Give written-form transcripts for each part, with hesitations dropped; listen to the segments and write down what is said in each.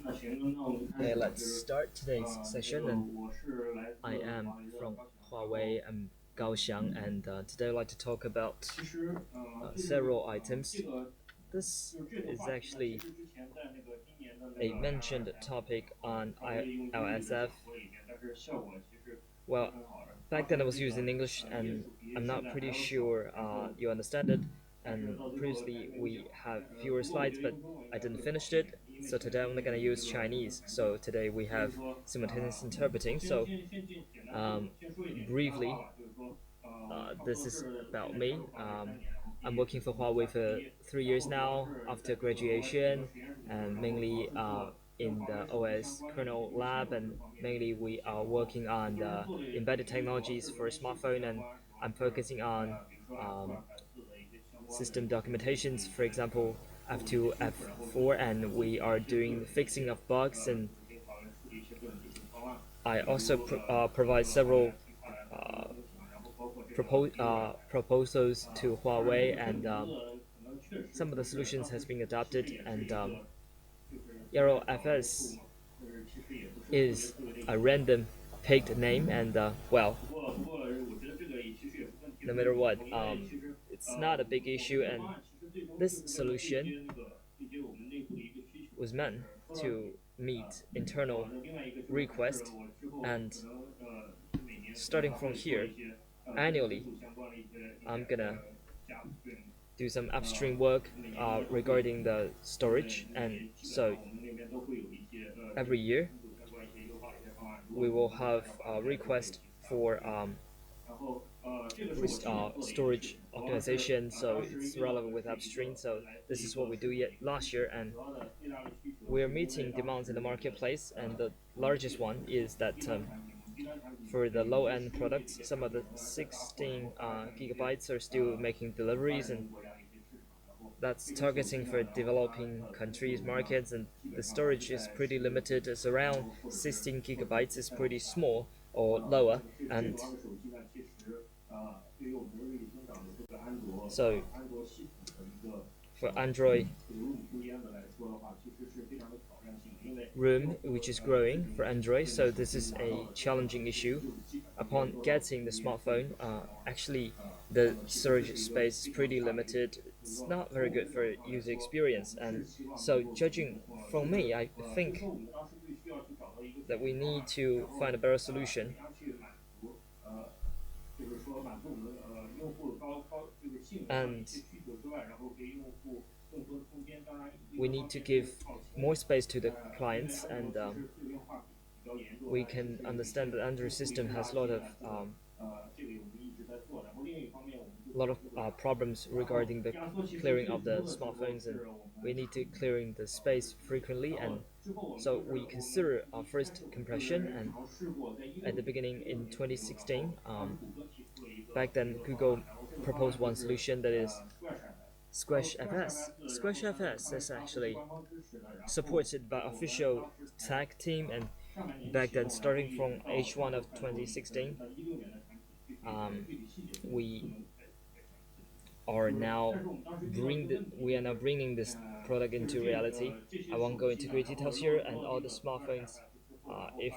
Okay, let's start today's session. And I am from Huawei. I'm Xiang, and today I'd like to talk about several items. This is actually a mentioned topic on ILSF. Well, back then I was using English, and I'm not pretty sure you understand it. And previously we have fewer slides, but I didn't finish it. So today I'm gonna use Chinese. So today we have simultaneous interpreting. So um, briefly, this is about me. I'm working for Huawei for 3 years now after graduation, and mainly in the OS kernel lab, and mainly we are working on the embedded technologies for smartphone, and I'm focusing on um, system documentations, for example, F2, F4, and we are doing the fixing of bugs, and I also provide several uh, proposals to Huawei, and some of the solutions has been adopted, and EROFS is a random picked name, and well, no matter what, it's not a big issue, and this solution was meant to meet internal request, and starting from here, annually, I'm gonna do some upstream work regarding the storage, and so every year we will have a request for storage optimization, so it's relevant with upstream. So this is what we do yet last year, and we're meeting demands in the marketplace, and the largest one is that for the low-end products, some of the 16 gigabytes are still making deliveries, and that's targeting for developing countries markets, and the storage is pretty limited. It's around 16 gigabytes. Is pretty small or lower, and so for Android room, which is growing for Android, so this is a challenging issue. Upon getting the smartphone, actually the storage space is pretty limited. It's not very good for user experience, and so judging from me, I think that we need to find a better solution, and we need to give more space to the clients, and we can understand that Android system has a lot of problems regarding the clearing of the smartphones, and we need to clearing the space frequently, and so we consider our first compression, and at the beginning in 2016, back then Google proposed one solution, that is squashfs. Squashfs is actually supported by official tech team, and back then starting from H1 of 2016, um, we we are now bringing this product into reality. I won't go into great details here, and all the smartphones, if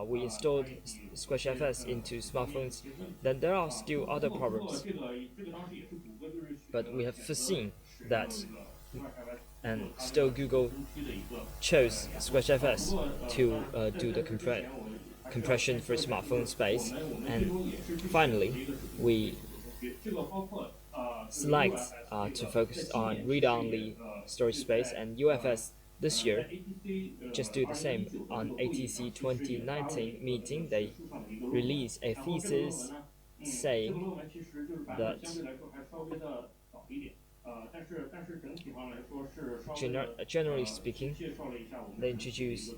we installed squashfs into smartphones, then there are still other problems, but we have foreseen that, and still Google chose squashfs to do the compression for smartphone space, and finally we select to focus on read-only storage space, and UFS this year just do the same. On ATC 2019 meeting, they released a thesis saying that generally speaking, they introduce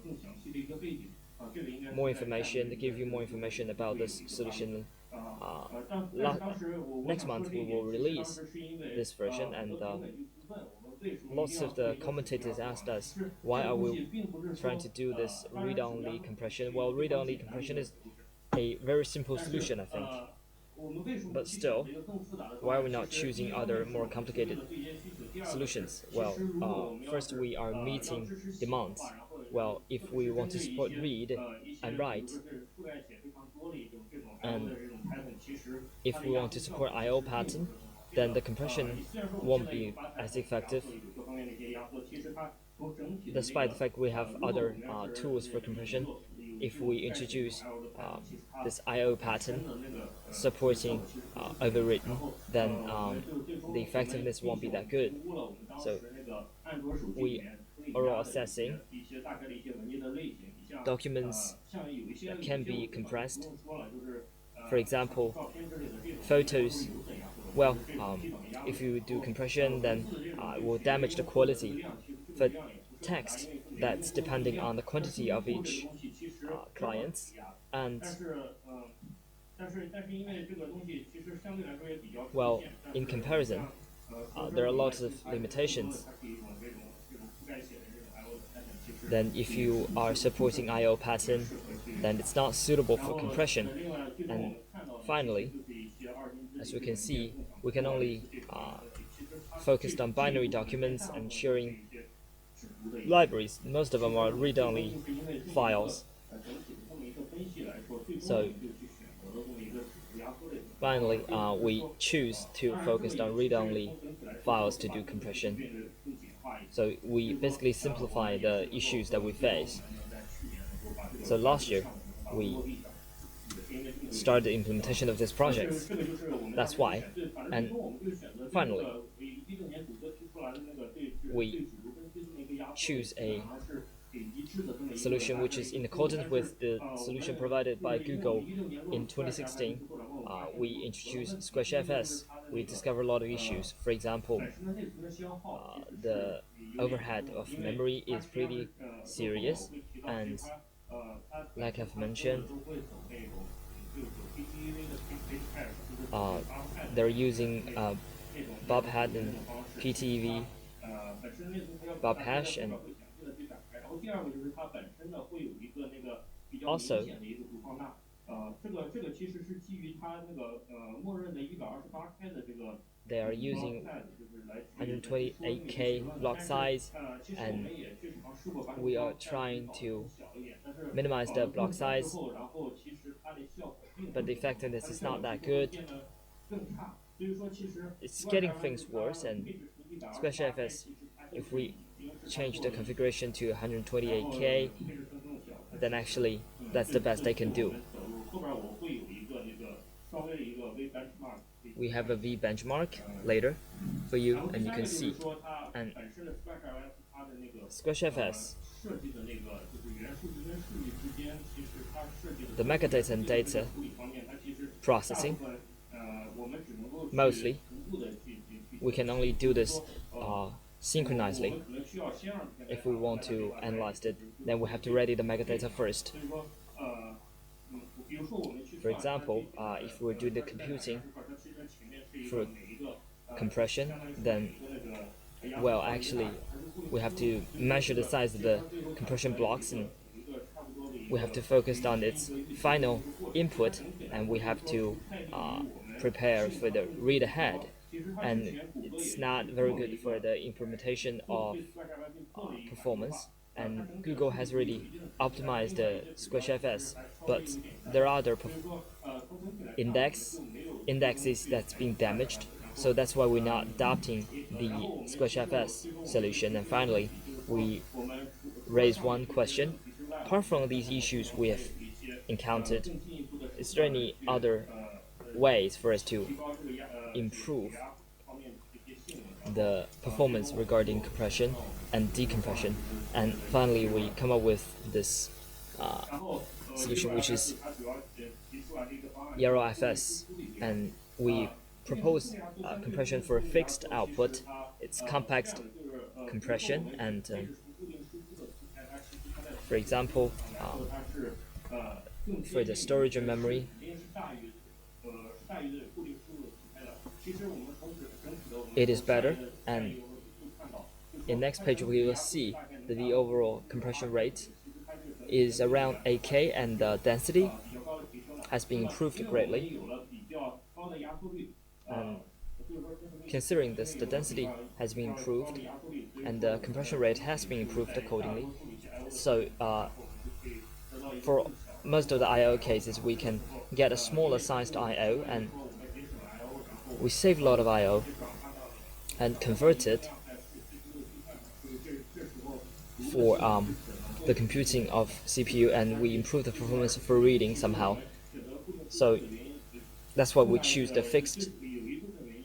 more information, they give you more information about this solution. Uh, Next month we will release this version, and lots of the commentators asked us, why are we trying to do this read-only compression? Well, read-only compression is a very simple solution, I think. But still, why are we not choosing other more complicated solutions? Well, first we are meeting demands. Well, if we want to support read and write, and if we want to support I/O pattern, then the compression won't be as effective. Despite the fact we have other tools for compression, if we introduce this I/O pattern supporting overwritten, then the effectiveness won't be that good. So we are all assessing documents that can be compressed. For example, photos. Well, if you do compression, then it will damage the quality. For text, that's depending on the quantity of each client, and well, in comparison, there are lots of limitations. Then if you are supporting I/O pattern, then it's not suitable for compression. And finally, as we can see, we can only focus on binary documents and sharing libraries. Most of them are read-only files. So finally, we choose to focus on read-only files to do compression. So we basically simplify the issues that we face. So last year, we started the implementation of this project. That's why. And finally, we choose a solution which is in accordance with the solution provided by Google in 2016. We introduced squashfs. We discovered a lot of issues. For example, the overhead of memory is pretty serious, and like I've mentioned, they're using bob head and PTV, bob hash, and also they are using 128K block size, and we are trying to minimize the block size, but the effectiveness is not that good. It's getting things worse, and squashfs, if we change the configuration to 128K, then actually that's the best they can do. We have a V benchmark later for you, and you can see. And squashfs, the metadata and data processing, mostly we can only do this synchronously. If we want to analyze it, then we have to ready the metadata first. For example, if we do the computing for compression, then well, actually we have to measure the size of the compression blocks, and we have to focus on its final input, and we have to prepare for the read ahead, and it's not very good for the implementation of performance. And Google has already optimized the squashfs, but there are other indexes that's being damaged, so that's why we're not adopting the squashfs solution. And finally, we raise one question: apart from these issues we have encountered, is there any other ways for us to improve the performance regarding compression and decompression? And finally, we come up with this solution, which is EROFS, and we propose compression for a fixed output. It's compact compression, and for example, for the storage and memory, it is better. And in next page we will see that the overall compression rate is around 8K, and the density has been improved greatly. And considering this, the density has been improved and the compression rate has been improved accordingly. So for most of the I/O cases, we can get a smaller sized I/O, and we save a lot of I/O and convert it for the computing of CPU, and we improve the performance for reading somehow. So that's why we choose the fixed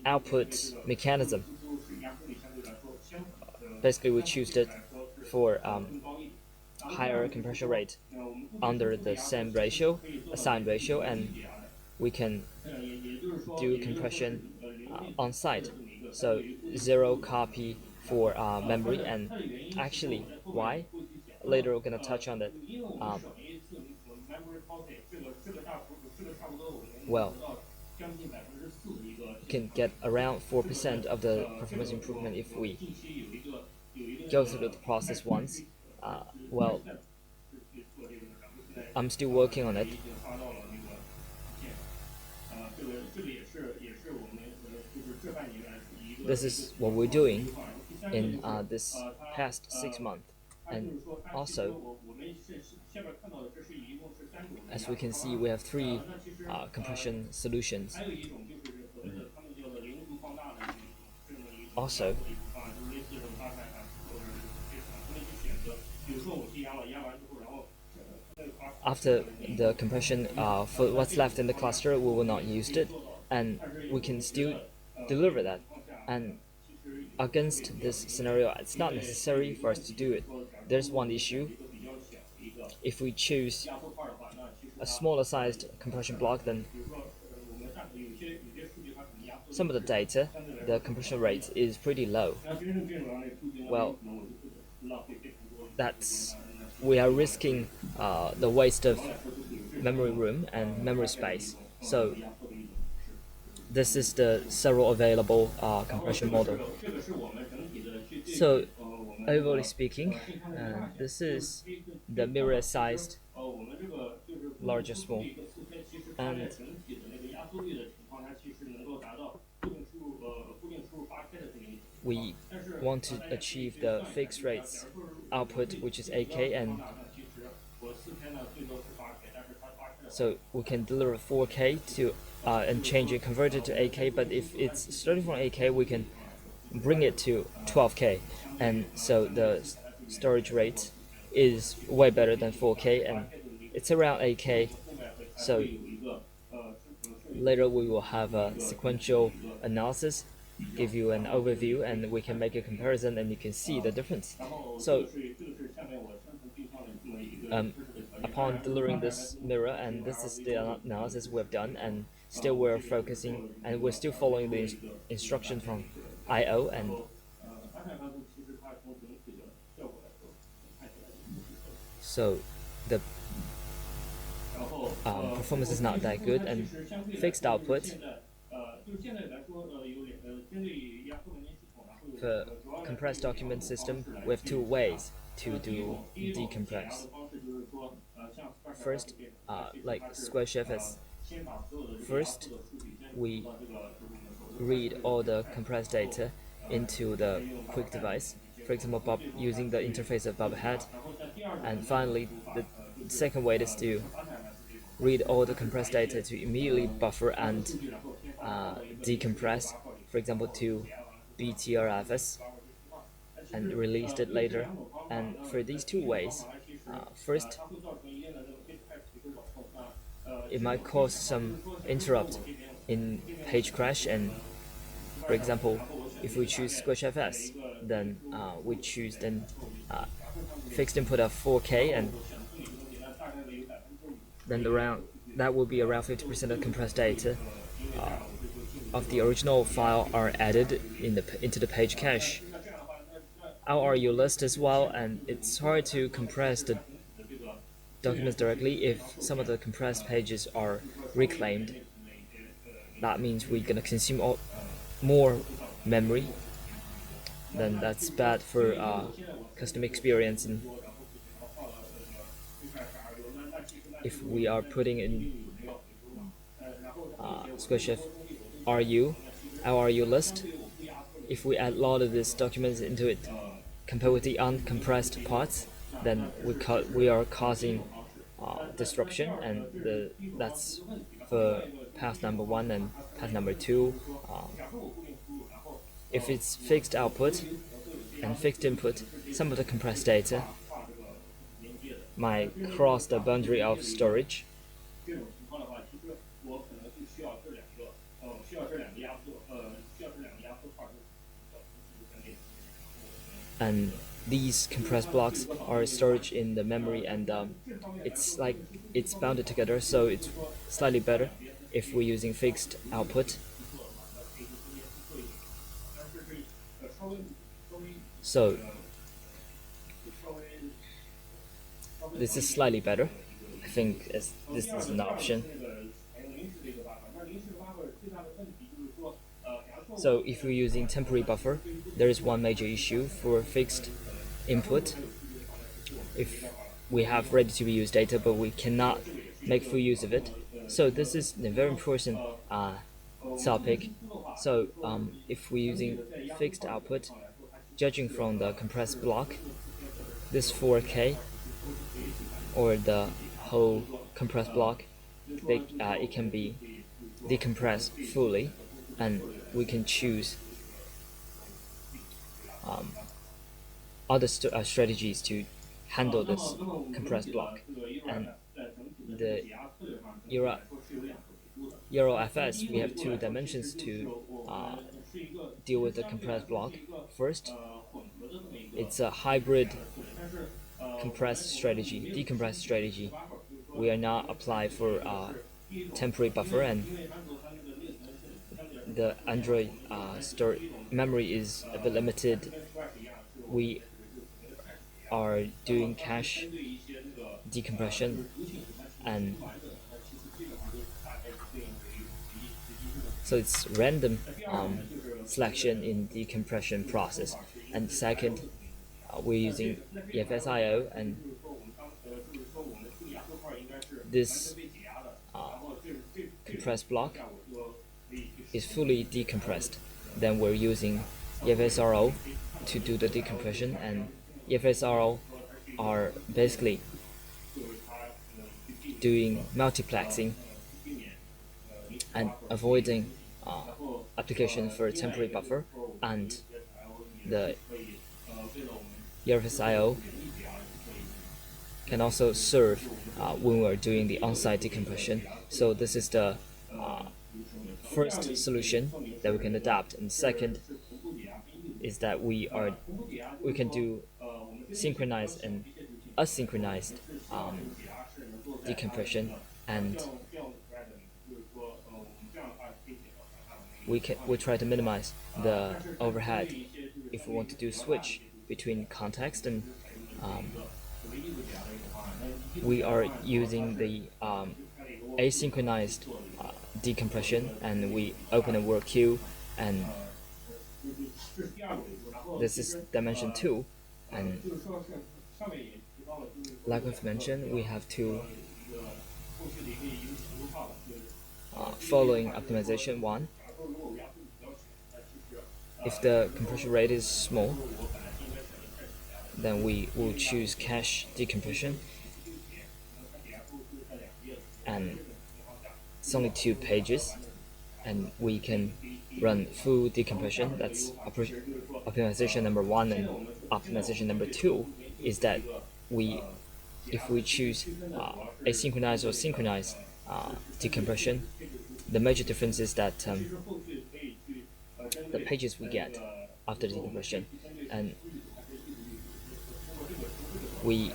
output mechanism. Basically, we choose it for higher compression rate under the same ratio, assigned ratio, and we can do compression on site. So zero copy for memory, and actually why? Later we're gonna touch on that. Um, well, you can get around 4% of the performance improvement if we go through the process once. Well, I'm still working on it. This is what we're doing in this past 6 months, and also, as we can see, we have three compression solutions. Also, after the compression, for what's left in the cluster, we will not use it, and we can still deliver that. And against this scenario, it's not necessary for us to do it. There's one issue. If we choose a smaller sized compression block, then some of the data, the compression rate is pretty low. Well, that's we are risking the waste of memory room and memory space. So this is the several available compression model. So overall speaking, this is the mirror-sized large or small, and we want to achieve the fixed rates output, which is 8K, and so we can deliver 4K to and change it, convert it to 8K. But if it's starting from 8K, we can bring it to 12K, and so the storage rate is way better than 4K, and it's around 8K. So later we will have a sequential analysis, give you an overview, and we can make a comparison, and you can see the difference. So upon delivering this mirror, and this is the analysis we've done, and still we're focusing, and we're still following the instruction from I/O, and so the performance is not that good. And fixed output for compressed document system, we have two ways to do decompress. First, like squashfs. First, we read all the compressed data into the quick device, for example, using the interface of Bobhead. And finally, the second way is to read all the compressed data to immediately buffer and decompress, for example, to btrfs, and release it later. And for these two ways, first, it might cause some interrupt in page crash, and for example, if we choose squashfs, then we choose then fixed input of 4K, and then that will be around 50% of compressed data of the original file are added into the page cache. LRU list as well, and it's hard to compress the documents directly if some of the compressed pages are reclaimed. That means we're gonna consume more memory. Then that's bad for customer experience. And if we are putting in squashf LRU list, if we add a lot of these documents into it, compared with the uncompressed parts, then we are causing disruption, and that's for path number one and path number two. If it's fixed output and fixed input, some of the compressed data might cross the boundary of storage. And these compressed blocks are stored in the memory, and it's like it's bounded together, so it's slightly better if we're using fixed output. So this is slightly better. I think this is an option. So if we're using temporary buffer, there is one major issue for fixed input. If we have ready-to-be-use data, but we cannot make full use of it. So this is a very important topic. So if we're using fixed output, judging from the compressed block, this 4K or the whole compressed block, it can be decompressed fully, and we can choose other strategies to handle this compressed block. And the EROFS, we have two dimensions to deal with the compressed block. First, it's a hybrid decompressed strategy. We are not apply for temporary buffer, and the Android memory is a bit limited. We are doing cache decompression, and so it's random selection in decompression process. And second, we're using EFS-IO, and this compressed block is fully decompressed. Then we're using EFS-RO to do the decompression, and EFS-RO are basically doing multiplexing and avoiding application for a temporary buffer, and the EROFS-IO can also serve when we're doing the on-site decompression. So this is the first solution that we can adapt, and second is that we can do synchronized and asynchronized decompression, and we try to minimize the overhead if we want to do switch between context, and we are using the asynchronized decompression, and we open a work queue, and this is dimension 2, and like I've mentioned, we have to following optimization 1. If the compression rate is small, then we will choose cache decompression, and it's only 2 pages, and we can run full decompression. That's optimization number 1, and optimization number 2 is that if we choose asynchronized or synchronized decompression, the major difference is that the pages we get after the decompression, and we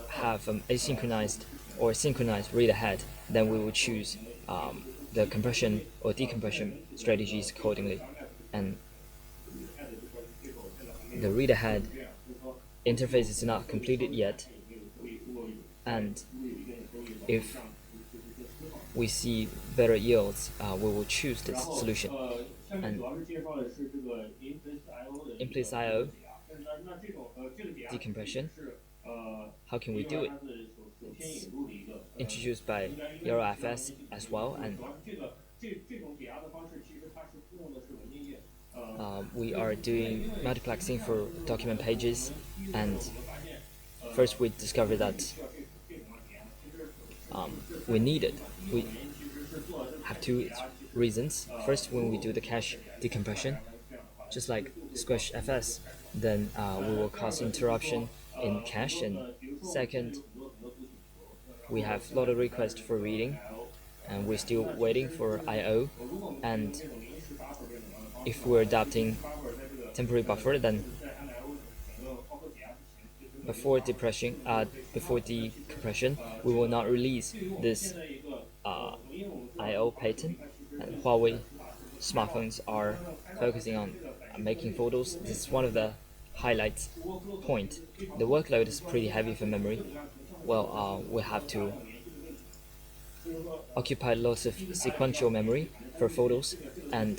have asynchronized or synchronized read ahead, then we will choose the compression or decompression strategies accordingly. And the read ahead interface is not completed yet, and if we see better yields, we will choose this solution. And in-place IO decompression, how can we do it? It's introduced by EROFS as well, and we are doing multiplexing for document pages, and first we discovered that we have two reasons. First, when we do the cache decompression, just like squashfs, then we will cause interruption in cache. And second, we have a lot of requests for reading, and we're still waiting for I/O. And if we're adopting temporary buffer, then before decompression, we will not release this I/O pattern. And Huawei smartphones are focusing on making photos. This is one of the highlights point. The workload is pretty heavy for memory. Well, we have to occupy lots of sequential memory for photos, and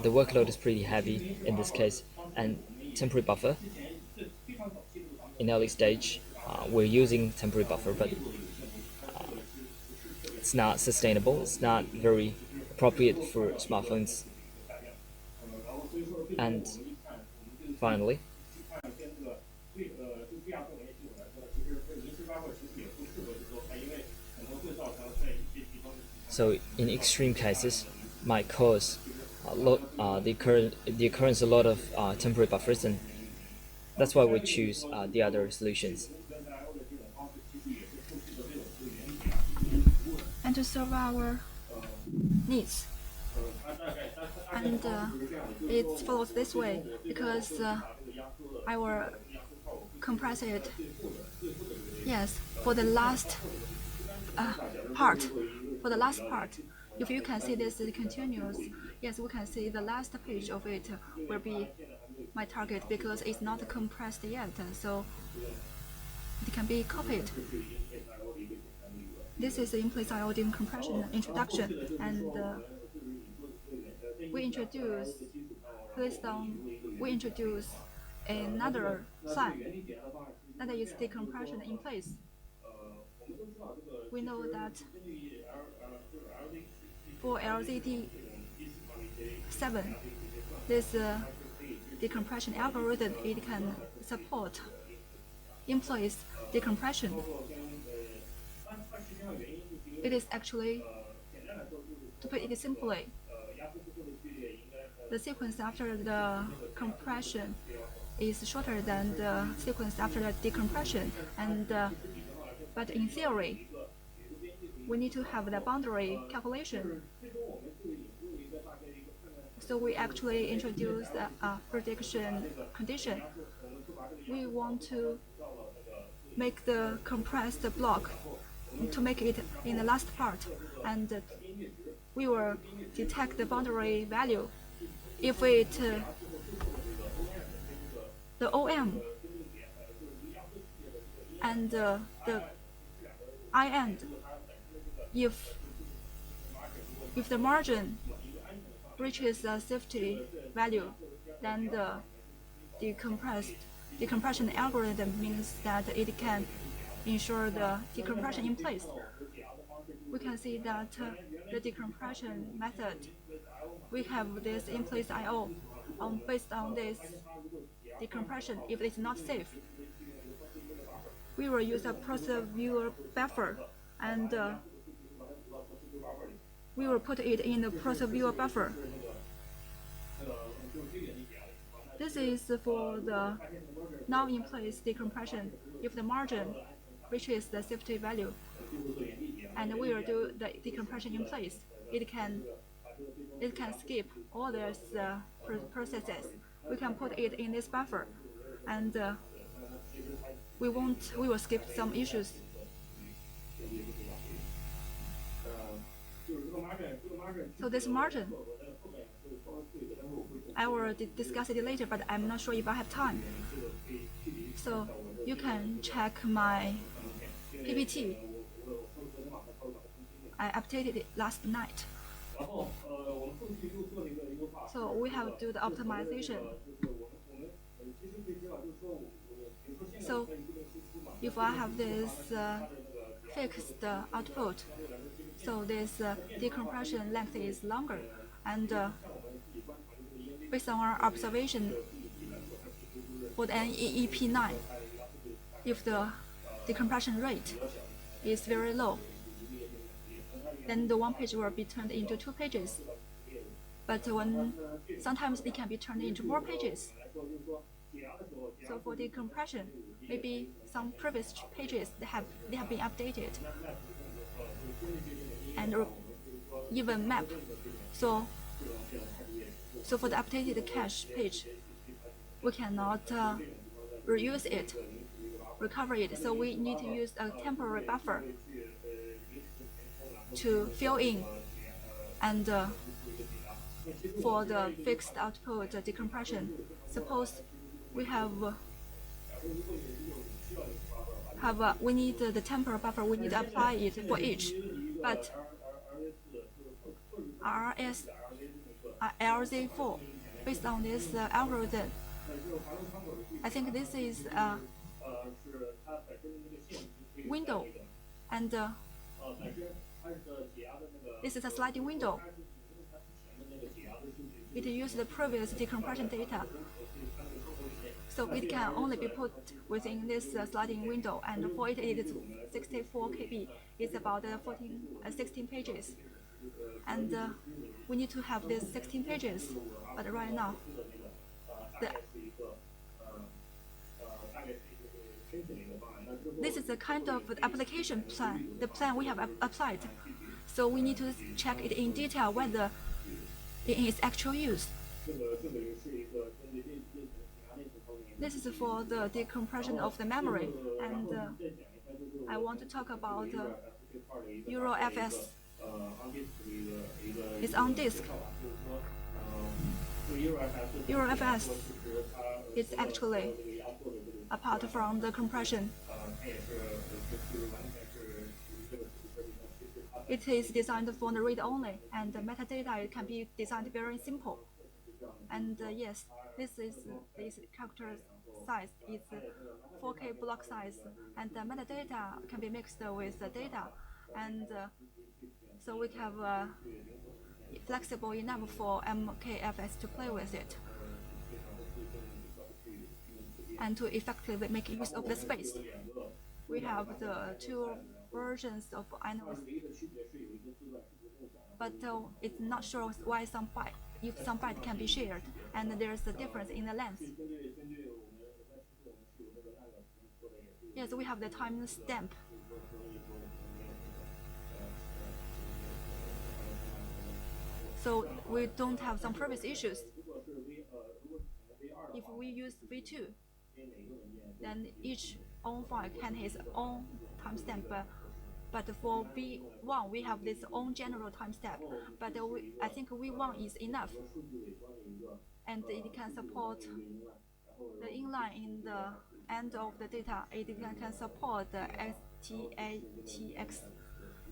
the workload is pretty heavy in this case. And temporary buffer, in early stage, we're using temporary buffer, but it's not sustainable. It's not very appropriate for smartphones. And finally, so in extreme cases, might cause the occurrence a lot of temporary buffers, and that's why we choose the other solutions. And to serve our needs. And it follows this way because our compress it. Yes, for the last part. For the last part, if you can see this is continuous, yes, we can see the last page of it will be my target because it's not compressed yet, so it can be copied. This is the in-place I/O decompression introduction, and we introduce another sign that is decompression in place. We know that for LZD7, this decompression algorithm, it can support in-place decompression. It is actually, to put it simply, the sequence after the compression is shorter than the sequence after the decompression, and but in theory, we need to have the boundary calculation. So we actually introduced a prediction condition. We want to make the compressed block to make it in the last part, and we will detect the boundary value. If it the OM and the I-end, if the margin reaches a safety value, then the decompression algorithm means that it can ensure the decompression in place. We can see that the decompression method, we have this in-place I/O. Based on this decompression, if it's not safe, we will use a process viewer buffer, and we will put it in the process viewer buffer. This is for the non-in-place decompression. If the margin reaches the safety value, and we will do the decompression in place, it can skip all these processes. We can put it in this buffer, and we will skip some issues. So this margin, I will discuss it later, but I'm not sure if I have time. So you can check my PPT. I updated it last night. So we have to do the optimization. So if I have this fixed output, so this decompression length is longer, and based on our observation for the NEEP9, if the decompression rate is very low, then the one page will be turned into 2 pages. But sometimes it can be turned into more pages. So for decompression, maybe some previous pages they have been updated and even map. So for the updated cache page, we cannot reuse it, recover it. So we need to use a temporary buffer to fill in. And for the fixed output decompression, suppose we we need the temporary buffer. We need to apply it for each, but RZ4 based on this algorithm, I think this is a window, and this is a sliding window. It uses the previous decompression data, so it can only be put within this sliding window. And for it, it is 64 KB. It's about 16 pages, and we need to have this 16 pages. But right now, this is the kind of application plan, the plan we have applied. So we need to check it in detail whether in its actual use. This is for the decompression of the memory, and I want to talk about EROFS. It's on disk. EROFS is actually apart from the compression. It is designed for the read-only, and the metadata can be designed very simple. And yes, this character size is 4K block size, and the metadata can be mixed with the data, and so we have flexible enough for MKFS to play with it, and to effectively make use of the space. We have the 2 versions of INOS, but it's not sure why if some byte can be shared, and there's a difference in the length. Yes, we have the timestamp. So we don't have some previous issues. If we use V2, then each own file can have its own timestamp. But for V1, we have this own general timestamp. But I think V1 is enough, and it can support the inline in the end of the data. It can support the STATX,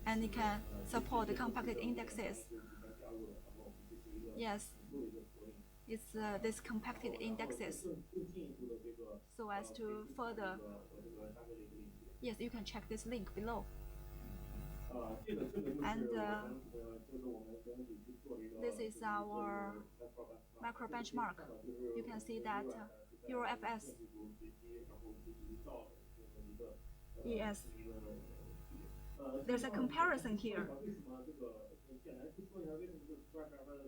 and it can support the compacted indexes. Yes, it's this compacted indexes, so as to further. Yes, you can check this link below. And this is our macro benchmark. You can see that EROFS, yes, there's a comparison here.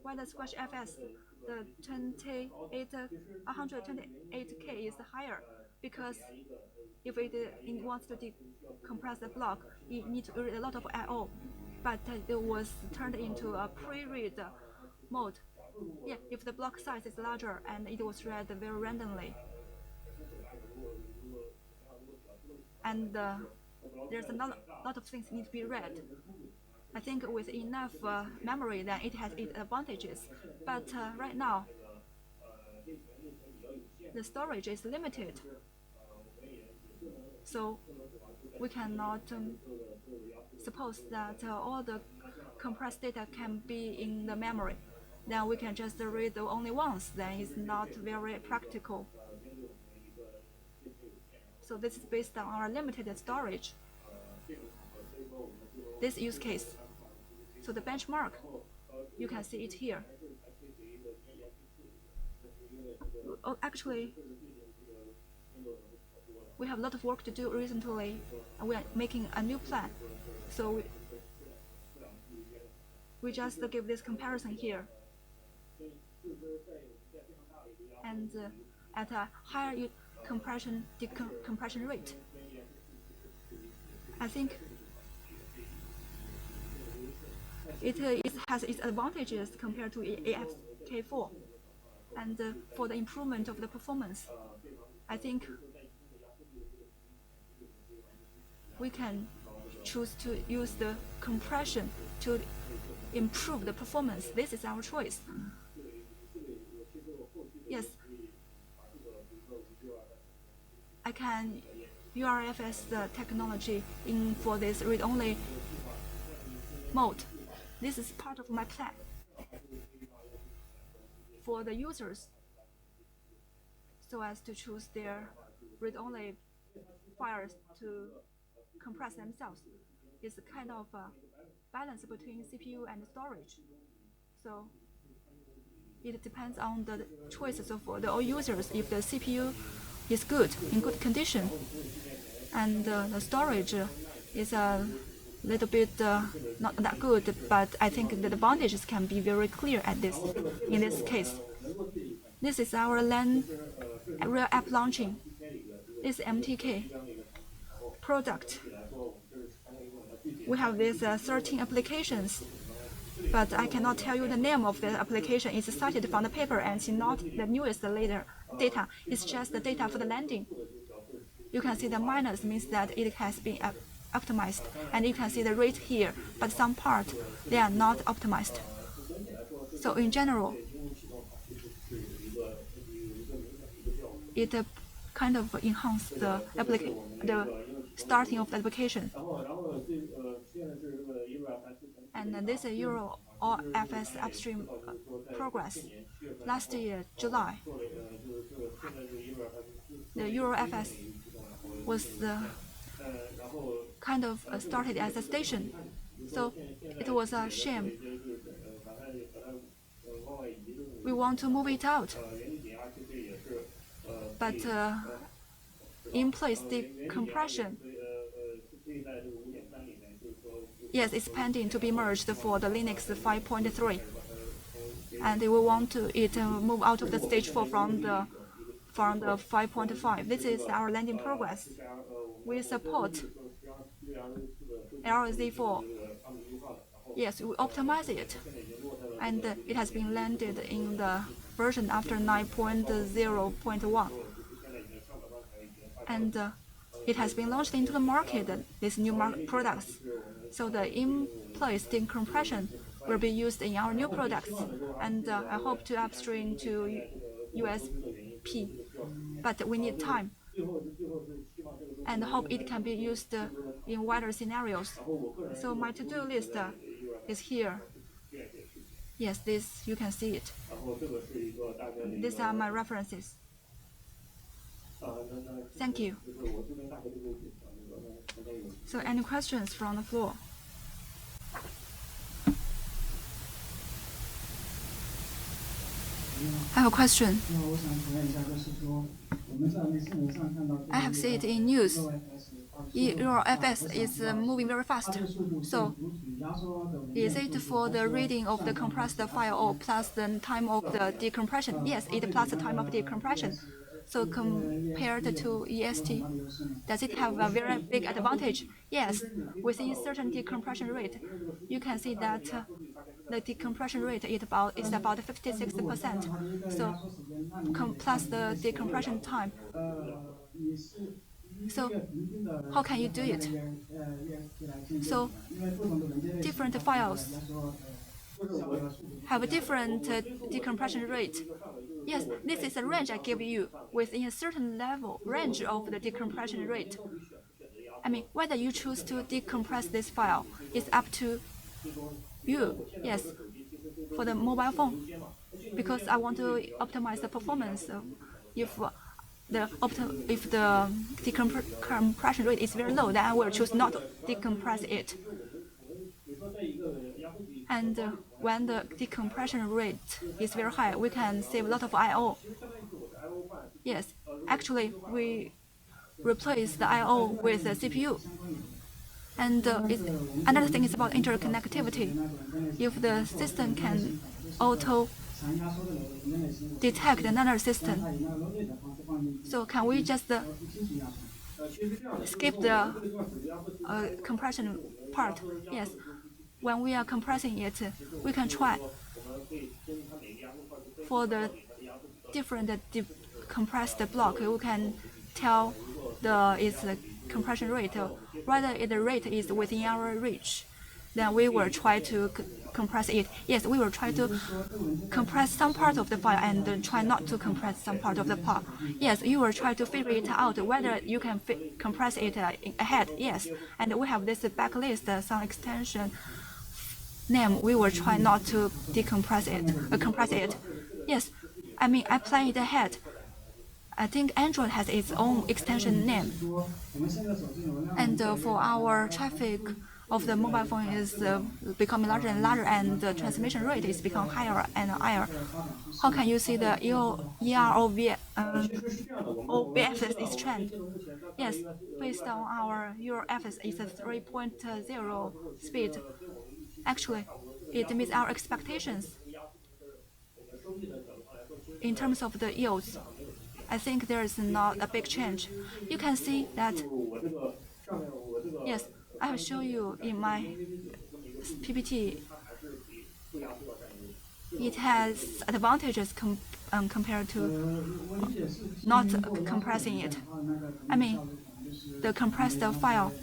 Why the squashfs, the 128K is higher? Because if it wants to decompress the block, it needs to read a lot of I/O, but it was turned into a pre-read mode. Yeah, if the block size is larger and it was read very randomly, and there's a lot of things need to be read. I think with enough memory, then it has its advantages. But right now, the storage is limited, so we cannot suppose that all the compressed data can be in the memory. Then we can just read only once. Then it's not very practical. So this is based on our limited storage. This use case. So the benchmark, you can see it here. Oh, actually, we have a lot of work to do recently, and we are making a new plan. So we just give this comparison here. And at a higher decompression rate, I think it has its advantages compared to AFK4. And for the improvement of the performance, I think we can choose to use the compression to improve the performance. This is our choice. Yes, I can EROFS the technology for this read-only mode. This is part of my plan for the users, so as to choose their read-only files to compress themselves. It's a kind of balance between CPU and storage. So it depends on the choices of the users. If the CPU is good, in good condition, and the storage is a little bit not that good, but I think the advantages can be very clear in this case. This is our real app launching. This MTK product. We have these 13 applications, but I cannot tell you the name of the application. It's cited from the paper, and it's not the newest later data. It's just the data for the landing. You can see the minus means that it has been optimized, and you can see the rate here, but some parts, they are not optimized. So in general, it kind of enhanced the starting of the application. And this EROFS upstream progress. Last year, July, the EROFS was kind of started as a station. So it was a shame. We want to move it out. But in place decompression, yes, it's pending to be merged for the Linux 5.3. And we want it move out of the stage 4 from the 5.5. This is our landing progress. We support LZ4. Yes, we optimize it. And it has been landed in the version after 9.0.1. And it has been launched into the market, these new products. So the in-place decompression will be used in our new products. And I hope to upstream to USP. But we need time. And hope it can be used in wider scenarios. So my to-do list is here. Yes, this, you can see it. These are my references. Thank you. So any questions from the floor? I have a question. I have seen it in news. EROFS is moving very fast. So is it for the reading of the compressed file or plus the time of the decompression? Yes, it plus the time of decompression. So compared to EST, does it have a very big advantage? Yes, within certain decompression rate, you can see that the decompression rate is about 56%. So plus the decompression time. So how can you do it? So different files have a different decompression rate. Yes, this is a range I give you within a certain level range of the decompression rate. I mean, whether you choose to decompress this file is up to you. Yes, for the mobile phone, because I want to optimize the performance. If the decompression rate is very low, then I will choose not to decompress it. And when the decompression rate is very high, we can save a lot of I/O. Yes, actually, we replace the I/O with the CPU. And another thing is about interconnectivity. If the system can auto detect another system, so can we just skip the compression part? Yes. When we are compressing it, we can try for the different compressed block. We can tell its compression rate, whether the rate is within our reach. Then we will try to compress it. Yes, we will try to compress some part of the file and try not to compress some part of the file. Yes, you will try to figure it out whether you can compress it ahead. Yes, and we have this backlist, some extension name. We will try not to decompress it, compress it. Yes, I mean I plan it ahead. I think Android has its own extension name, and for our traffic of the mobile phone is becoming larger and larger, and the transmission rate is becoming higher and higher. How can you see the EROFS is trend? Yes, based on our EROFS, it's a 3.0 speed. Actually, it meets our expectations. In terms of the yields, I think there is not a big change. You can see that, yes, I will show you in my PPT. It has advantages compared to not compressing it. I mean, the compressed file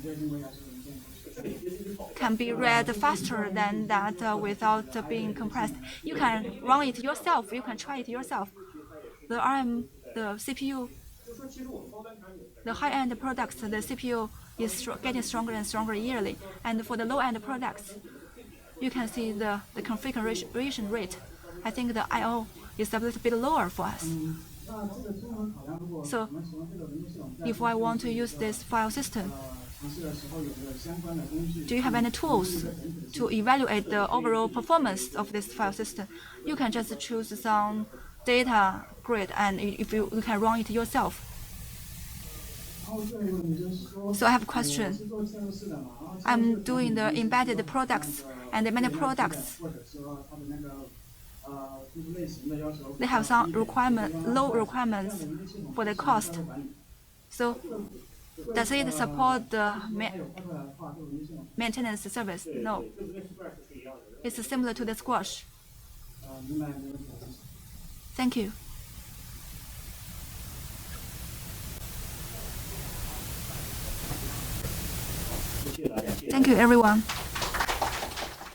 can be read faster than that without being compressed. You can run it yourself. You can try it yourself. The CPU, the high-end products, the CPU is getting stronger and stronger yearly. And for the low-end products, you can see the configuration rate. I think the I/O is a little bit lower for us. So if I want to use this file system, do you have any tools to evaluate the overall performance of this file system? You can just choose some data grid, and if you can run it yourself. So I have a question. I'm doing the embedded products, and many products, they have some low requirements for the cost. So does it support the maintenance service? No. It's similar to the squash. Thank you. Thank you, everyone.